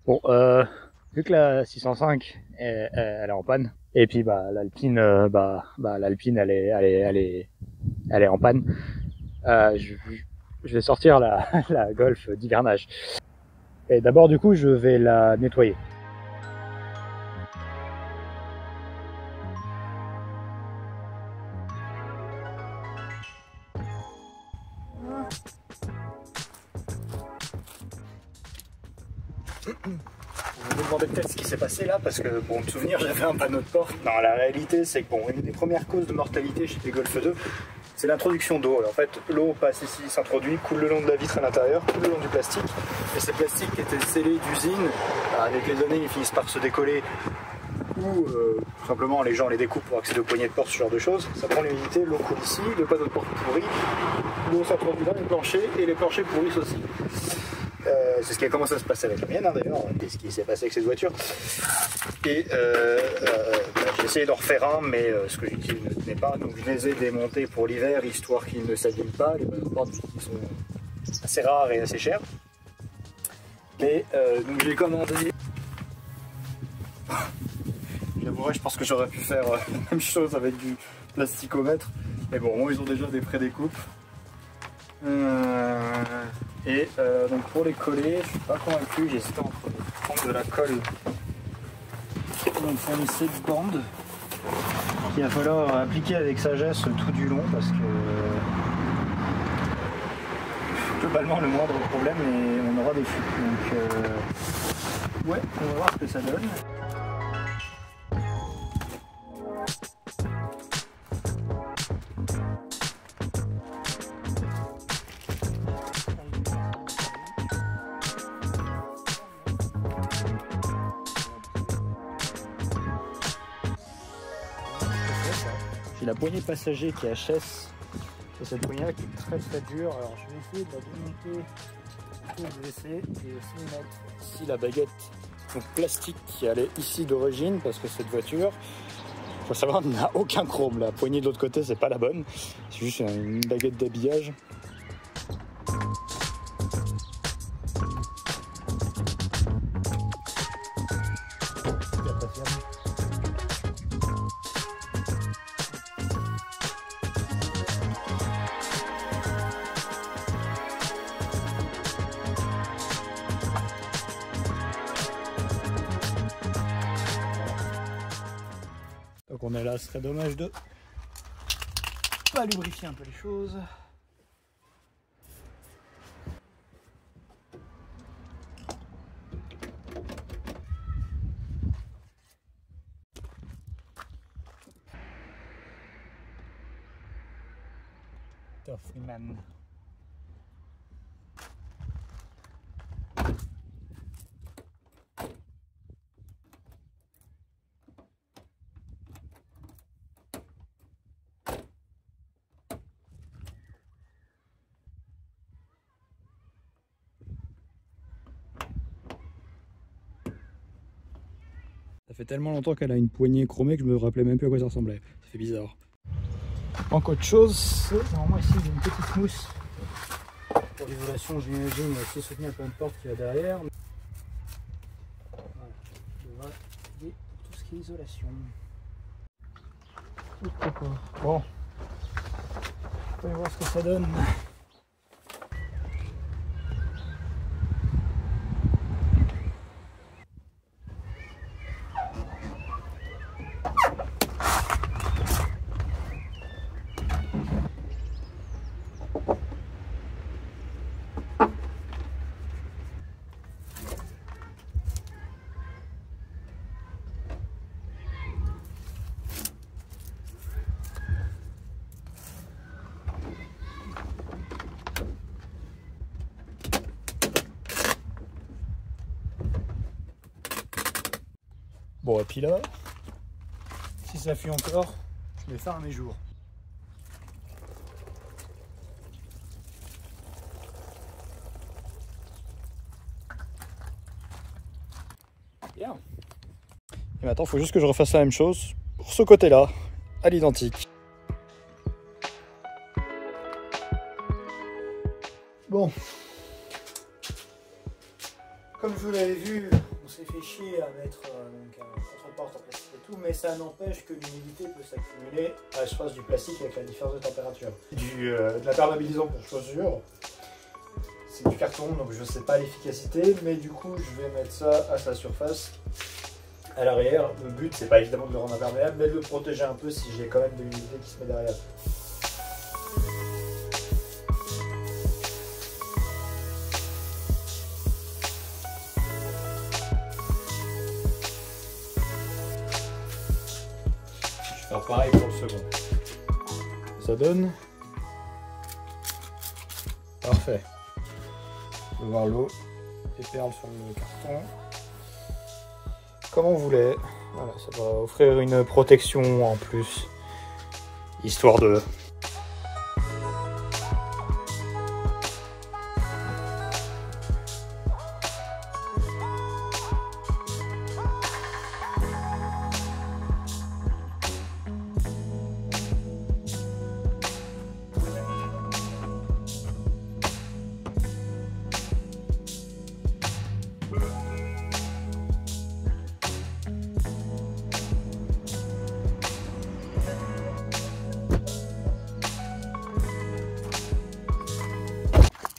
Bon, vu que la 605 elle est en panne, et puis bah l'Alpine, l'Alpine elle est en panne. Je vais sortir la Golf d'hivernage. Et d'abord du coup je vais la nettoyer. Vous me demandez peut-être ce qui s'est passé là, parce que pour me souvenir, j'avais un panneau de porte. Non, la réalité, c'est que bon, une des premières causes de mortalité chez les Golf 2, c'est l'introduction d'eau. En fait, l'eau passe ici, s'introduit, coule le long de la vitre à l'intérieur, coule le long du plastique. Et ces plastiques qui étaient scellés d'usine, avec les années, ils finissent par se décoller, ou tout simplement les gens les découpent pour accéder aux poignées de porte, ce genre de choses. Ça prend l'humidité, l'eau coule ici, le panneau de porte pourrit, l'eau s'introduit dans les planchers, et les planchers pourrissent aussi. C'est ce qui a commencé à se passer avec la mienne, d'ailleurs, et ce qui s'est passé avec cette voiture. Et j'ai essayé d'en refaire un, mais ce que j'utilise ne tenait pas, donc je les ai démontés pour l'hiver, histoire qu'ils ne s'abîment pas. Les panneaux de porte qui sont assez rares et assez chers. Mais donc j'ai commandé. J'avouerais, je pense que j'aurais pu faire la même chose avec du plasticomètre. Mais bon, moi ils ont déjà des prédécoupes. Donc pour les coller, je suis pas convaincu, j'hésite entre prendre de la colle. On me fournit cette bande qu'il va falloir appliquer avec sagesse tout du long, parce que globalement le moindre problème et on aura des fuites. Donc ouais, on va voir ce que ça donne. J'ai la poignée passager qui est HS, et cette poignée-là qui est très très dure. Alors je vais essayer de la démonter au WC et aussi mettre ici la baguette donc plastique qui allait ici d'origine, parce que cette voiture, faut savoir, n'a aucun chrome. La poignée de l'autre côté, c'est pas la bonne, c'est juste une baguette d'habillage. Donc on est là, ce serait dommage de pas lubrifier un peu les choses. Freeman. Ça fait tellement longtemps qu'elle a une poignée chromée que je me rappelais même plus à quoi ça ressemblait. Ça fait bizarre. Donc autre chose, normalement ici j'ai une petite mousse pour l'isolation, j'imagine, aussi soutenir le panneau de porte qui va derrière. Voilà, je vais aider pour tout ce qui est isolation. Bon, on va voir ce que ça donne. Bon, et puis là, si ça fuit encore, je vais faire à mes jours. Bien. Et maintenant, il faut juste que je refasse la même chose pour ce côté-là, à l'identique. Bon. Comme je vous l'avais vu On s'est fait chier à mettre donc, un contre-porte en plastique et tout, mais ça n'empêche que l'humidité peut s'accumuler à la surface du plastique avec la différence de température. De la perméabilisant pour chaussures, c'est du carton, donc je ne sais pas l'efficacité, mais du coup je vais mettre ça à sa surface, à l'arrière. Le but c'est pas évidemment de le rendre imperméable, mais de le protéger un peu si j'ai quand même de l'humidité qui se met derrière. Faire pareil pour le second. Ça donne. Parfait. On peut voir l'eau, les perles sur le carton. Comme on voulait. Voilà, ça va offrir une protection en plus. Histoire de.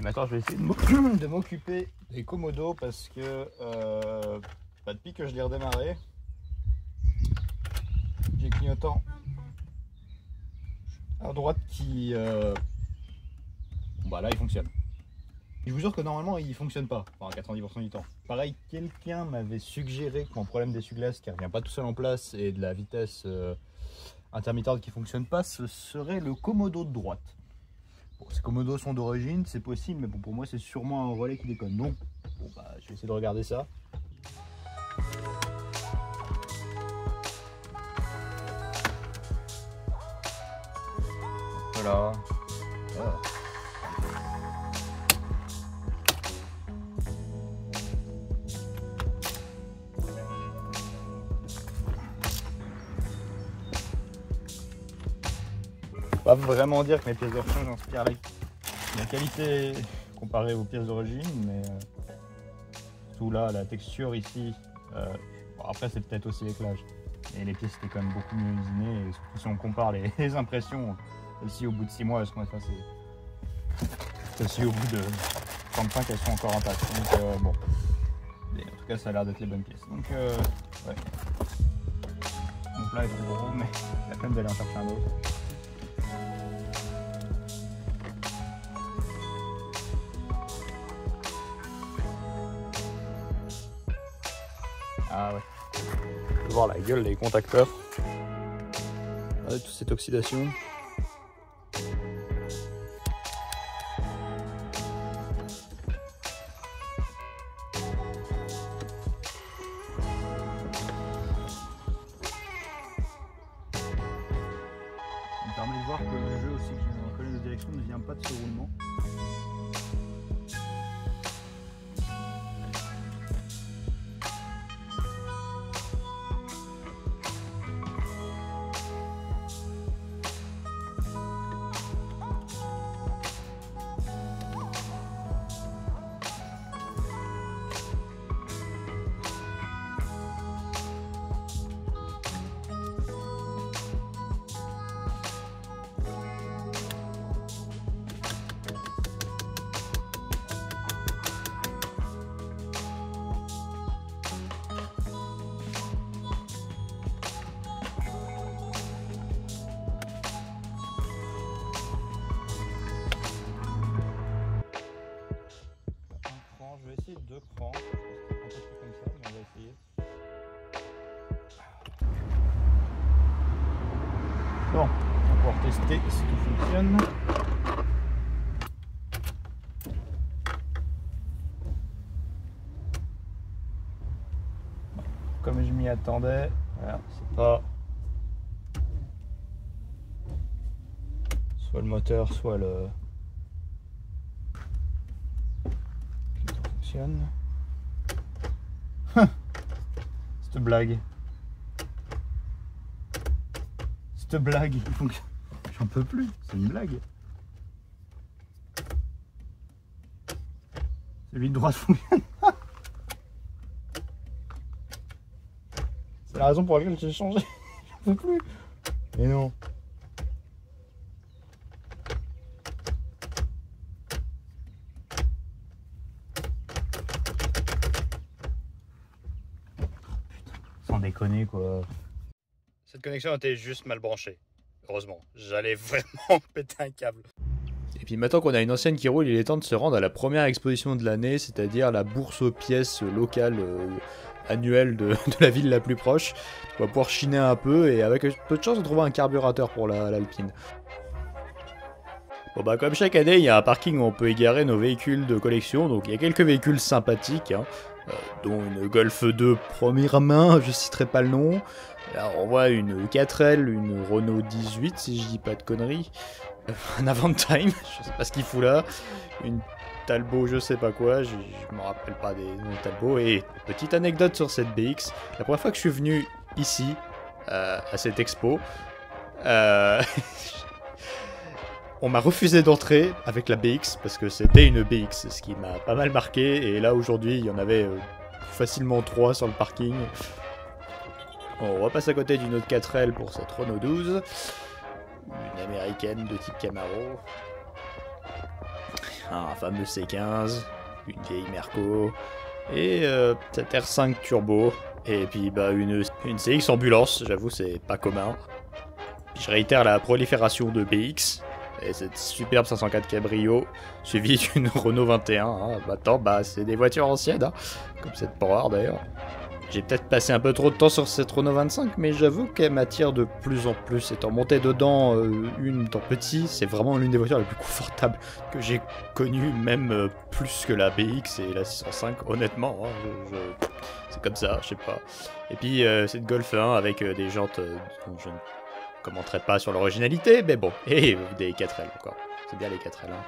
Maintenant, je vais essayer de m'occuper des commodos parce que depuis que je l'ai redémarré, j'ai clignotant à droite qui bah là il fonctionne. Je vous jure que normalement il fonctionne pas, enfin 90% du temps. Pareil, quelqu'un m'avait suggéré que mon problème d'essuie-glace qui revient pas tout seul en place et de la vitesse intermittente qui fonctionne pas, ce serait le commodo de droite. Bon, ces commodos sont d'origine, c'est possible, mais bon, pour moi c'est sûrement un relais qui déconne. Donc, bon, bah, je vais essayer de regarder ça. Voilà. Voilà. Pas vraiment dire que mes pièces de rechange inspirent la qualité comparée aux pièces d'origine, mais surtout là, la texture ici, bon, après c'est peut-être aussi l'éclage, et les pièces étaient quand même beaucoup mieux usinées, et surtout si on compare les impressions, celles-ci au bout de 6 mois, elles sont effacées. Celles-ci au bout de 35, elles sont encore intactes, donc bon, et en tout cas ça a l'air d'être les bonnes pièces, donc ouais. Mon plat est trop gros, mais la peine d'aller en chercher un autre. Ah ouais. On peut voir la gueule des contacteurs. Regardez toute cette oxydation. Ça me permet de voir que le jeu aussi que j'ai dans la colonne de direction ne vient pas de ce roulement. Je vais essayer 2 crans, je pense que c'est un peu plus comme ça, mais on va essayer. Bon, on va pouvoir tester si tout fonctionne. Comme je m'y attendais, voilà, c'est pas soit le moteur, soit le... Cette blague. Cette blague, il fonctionne. J'en peux plus, c'est une blague. Celui de droite fonctionne pas. C'est la raison pour laquelle j'ai changé. J'en peux plus. Mais non. Sans déconner quoi. Cette connexion était juste mal branchée. Heureusement, j'allais vraiment péter un câble. Et puis maintenant qu'on a une ancienne qui roule, il est temps de se rendre à la première exposition de l'année, c'est-à-dire la bourse aux pièces locale annuelle de la ville la plus proche. On va pouvoir chiner un peu et avec peu de chance on trouvera un carburateur pour l'Alpine. Bon bah comme chaque année, il y a un parking où on peut égarer nos véhicules de collection, donc il y a quelques véhicules sympathiques, hein, dont une Golf 2 première main, je citerai pas le nom. Là on voit une 4L, une Renault 18 si je dis pas de conneries. Un Avantime, je sais pas ce qu'il fout là, une Talbot je sais pas quoi, je me rappelle pas des noms de Talbot, et petite anecdote sur cette BX, la première fois que je suis venu ici, à cette expo, on m'a refusé d'entrer avec la BX, parce que c'était une BX, ce qui m'a pas mal marqué, et là aujourd'hui il y en avait facilement 3 sur le parking. On repasse à côté d'une autre 4L pour cette Renault 12. Une américaine de type Camaro, un fameux C15, une vieille Merco, et cette R5 Turbo, et puis bah une CX Ambulance, j'avoue c'est pas commun. Puis je réitère la prolifération de BX, et cette superbe 504 Cabrio, suivie d'une Renault 21, hein. Maintenant bah c'est des voitures anciennes, hein, comme cette Power d'ailleurs. J'ai peut-être passé un peu trop de temps sur cette Renault 25, mais j'avoue qu'elle m'attire de plus en plus. Étant monté dedans une dans petit, c'est vraiment l'une des voitures les plus confortables que j'ai connues, même plus que la BX et la 605, honnêtement. Hein, c'est comme ça, je sais pas. Et puis cette Golf 1 avec des jantes dont je ne commenterai pas sur l'originalité, mais bon. Et des 4L encore, c'est bien les 4L. Hein.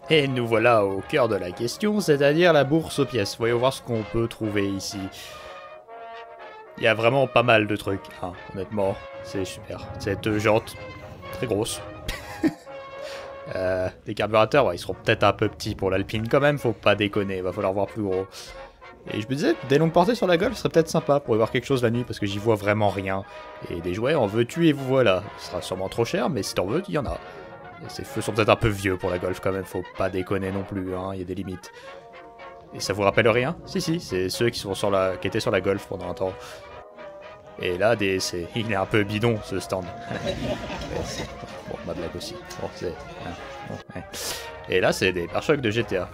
Et nous voilà au cœur de la question, c'est-à-dire la bourse aux pièces. Voyons voir ce qu'on peut trouver ici. Il y a vraiment pas mal de trucs, hein, honnêtement, c'est super. Cette jante, très grosse. Les carburateurs, ouais, ils seront peut-être un peu petits pour l'Alpine quand même, faut pas déconner, va falloir voir plus gros. Et je me disais, des longues portées sur la Golf serait peut-être sympa pour y voir quelque chose la nuit, parce que j'y vois vraiment rien. Et des jouets, en veux-tu et vous voilà. Ce sera sûrement trop cher, mais si t'en veux, il y en a. Et ces feux sont peut-être un peu vieux pour la Golf quand même, faut pas déconner non plus, hein, il y a des limites. Et ça vous rappelle rien? Si, c'est ceux qui étaient sur la Golf pendant un temps. Et là, il est un peu bidon, ce stand. Bon, ma blague aussi. Bon, ouais. Et là, c'est des pare-chocs de GTA.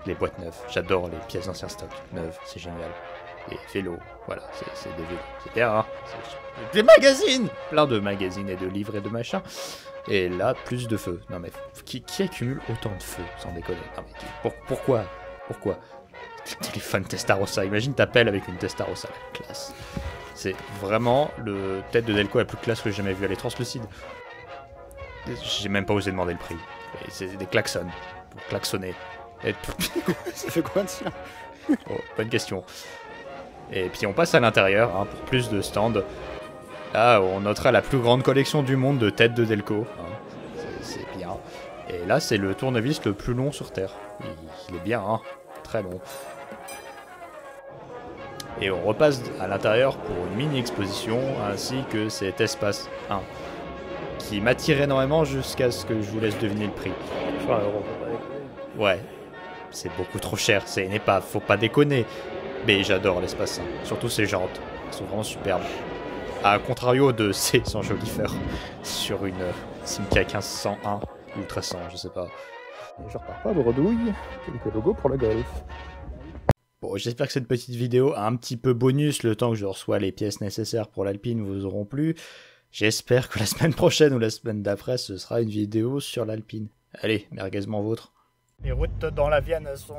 Les boîtes neuves. J'adore les pièces d'ancien stock. Neuves, c'est génial. Les vélos, voilà, c'est des vélos. C'est bien, hein. Des magazines! Plein de magazines et de livres et de machins. Et là, plus de feux. Non mais, qui accumule autant de feux, sans déconner? Non mais, pourquoi? Téléphone Testarossa, imagine t'appelles avec une Testarossa, classe. C'est vraiment le tête de Delco la plus classe que j'ai jamais vue, elle est translucide. J'ai même pas osé demander le prix. C'est des klaxons, pour klaxonner. Ça fait quoi de ça? Oh, bonne question. Et puis on passe à l'intérieur, hein, pour plus de stands. Là, on notera la plus grande collection du monde de têtes de Delco. Hein. C'est bien. Et là, c'est le tournevis le plus long sur Terre. Il est bien, hein. Très long. Et on repasse à l'intérieur pour une mini-exposition, ainsi que cet espace 1, qui m'attire énormément jusqu'à ce que je vous laisse deviner le prix. 3 €. Ouais, c'est beaucoup trop cher, c'est une épave, faut pas déconner. Mais j'adore l'espace 1, surtout ces jantes, elles sont vraiment superbes. À contrario de ces enjoliveurs sur une Simca 1501 ou 1300, je sais pas. Et je repars pas bredouille, quelques logos pour la Golf. Bon, j'espère que cette petite vidéo, un petit peu bonus, le temps que je reçois les pièces nécessaires pour l'Alpine, vous auront plu. J'espère que la semaine prochaine ou la semaine d'après, ce sera une vidéo sur l'Alpine. Allez, merguez-moi vôtre. Les routes dans la Vienne sont